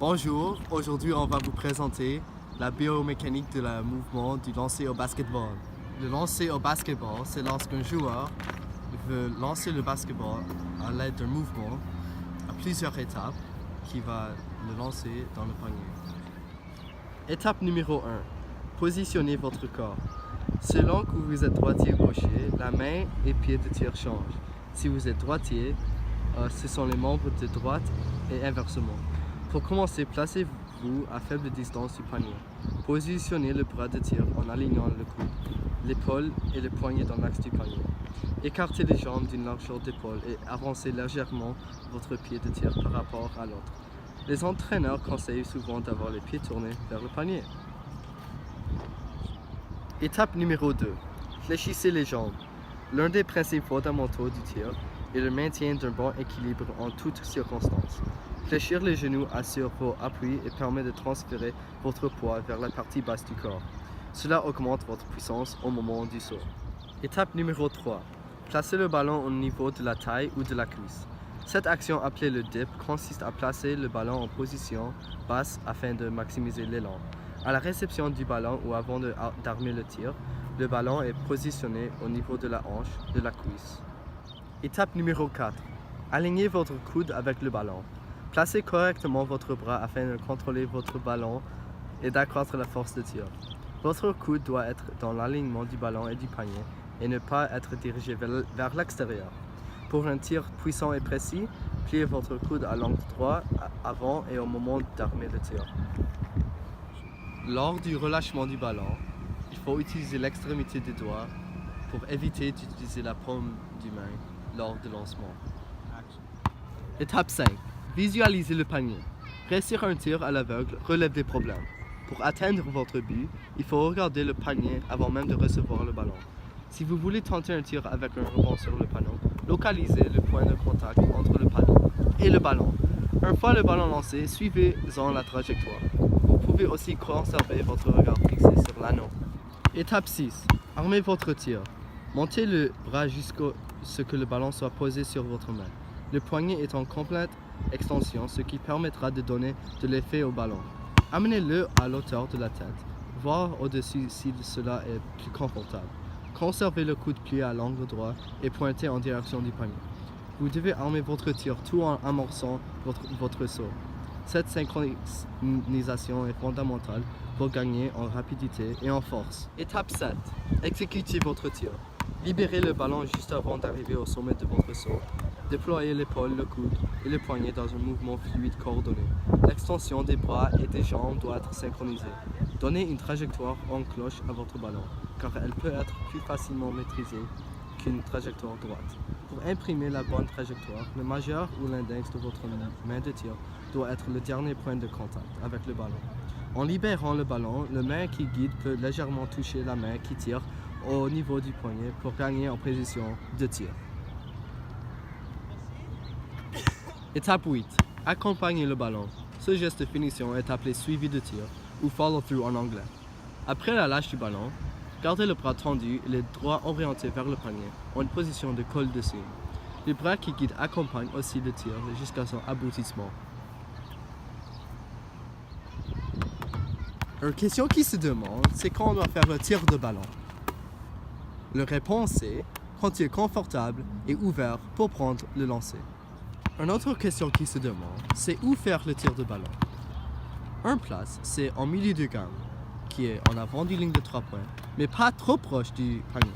Bonjour, aujourd'hui on va vous présenter la biomécanique de la mouvement du lancer au basketball. Le lancer au basketball, c'est lorsqu'un joueur veut lancer le basketball à l'aide d'un mouvement à plusieurs étapes qui va le lancer dans le panier. Étape numéro 1. Positionnez votre corps. Selon que vous êtes droitier ou gaucher, la main et pied de tir changent. Si vous êtes droitier, ce sont les membres de droite et inversement. Pour commencer, placez-vous à faible distance du panier. Positionnez le bras de tir en alignant le coude, l'épaule et le poignet dans l'axe du panier. Écartez les jambes d'une largeur d'épaule et avancez légèrement votre pied de tir par rapport à l'autre. Les entraîneurs conseillent souvent d'avoir les pieds tournés vers le panier. Étape numéro 2. Fléchissez les jambes. L'un des principes fondamentaux du tir est le maintien d'un bon équilibre en toutes circonstances. Fléchir les genoux assure vos appuis et permet de transférer votre poids vers la partie basse du corps. Cela augmente votre puissance au moment du saut. Étape numéro 3. Placez le ballon au niveau de la taille ou de la cuisse. Cette action appelée le dip consiste à placer le ballon en position basse afin de maximiser l'élan. À la réception du ballon ou avant d'armer le tir, le ballon est positionné au niveau de la hanche de la cuisse. Étape numéro 4. Alignez votre coude avec le ballon. Placez correctement votre bras afin de contrôler votre ballon et d'accroître la force de tir. Votre coude doit être dans l'alignement du ballon et du panier et ne pas être dirigé vers l'extérieur. Pour un tir puissant et précis, pliez votre coude à l'angle droit avant et au moment d'armer le tir. Lors du relâchement du ballon, il faut utiliser l'extrémité des doigts pour éviter d'utiliser la paume du main lors du lancement. Étape 5. Visualisez le panier. Réussir un tir à l'aveugle relève des problèmes. Pour atteindre votre but, il faut regarder le panier avant même de recevoir le ballon. Si vous voulez tenter un tir avec un rebond sur le panneau, localisez le point de contact entre le panneau et le ballon. Une fois le ballon lancé, suivez-en la trajectoire. Vous pouvez aussi conserver votre regard fixé sur l'anneau. Étape 6. Armez votre tir. Montez le bras jusqu'à ce que le ballon soit posé sur votre main. Le poignet est en complète extension, ce qui permettra de donner de l'effet au ballon. Amenez-le à l'auteur de la tête, voire au-dessus si cela est plus confortable. Conservez le coude plié à l'angle droit et pointez en direction du panier. Vous devez armer votre tir tout en amorçant votre saut. Cette synchronisation est fondamentale pour gagner en rapidité et en force. Étape 7. Exécutez votre tir. Libérez le ballon juste avant d'arriver au sommet de votre saut. Déployez l'épaule, le coude et le poignet dans un mouvement fluide coordonné. L'extension des bras et des jambes doit être synchronisée. Donnez une trajectoire en cloche à votre ballon, car elle peut être plus facilement maîtrisée qu'une trajectoire droite. Pour imprimer la bonne trajectoire, le majeur ou l'index de votre main de tir doit être le dernier point de contact avec le ballon. En libérant le ballon, la main qui guide peut légèrement toucher la main qui tire au niveau du poignet pour gagner en position de tir. Étape 8. Accompagnez le ballon. Ce geste de finition est appelé suivi de tir ou follow-through en anglais. Après la lâche du ballon, gardez le bras tendu et les doigts orientés vers le panier en position de col dessus. Les bras qui guident accompagnent aussi le tir jusqu'à son aboutissement. Une question qui se demande, c'est quand on doit faire le tir de ballon. La réponse est quand il est confortable et ouvert pour prendre le lancer. Une autre question qui se demande, c'est où faire le tir de ballon. Une place, c'est en milieu de gamme, qui est en avant du ligne de 3 points, mais pas trop proche du panier.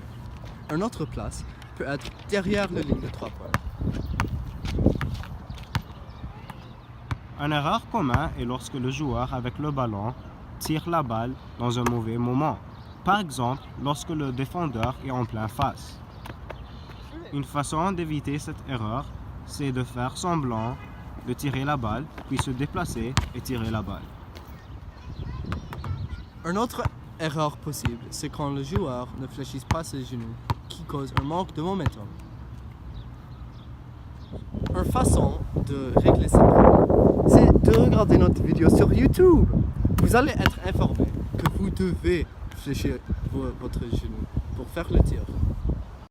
Une autre place peut être derrière la ligne de 3 points. Une erreur commune est lorsque le joueur avec le ballon tire la balle dans un mauvais moment. Par exemple, lorsque le défendeur est en plein face. Une façon d'éviter cette erreur, c'est de faire semblant de tirer la balle, puis se déplacer et tirer la balle. Une autre erreur possible, c'est quand le joueur ne fléchisse pas ses genoux, qui cause un manque de momentum. Une façon de régler ce problème, c'est de regarder notre vidéo sur YouTube. Vous allez être informé que vous devez fléchir votre genou pour faire le tir.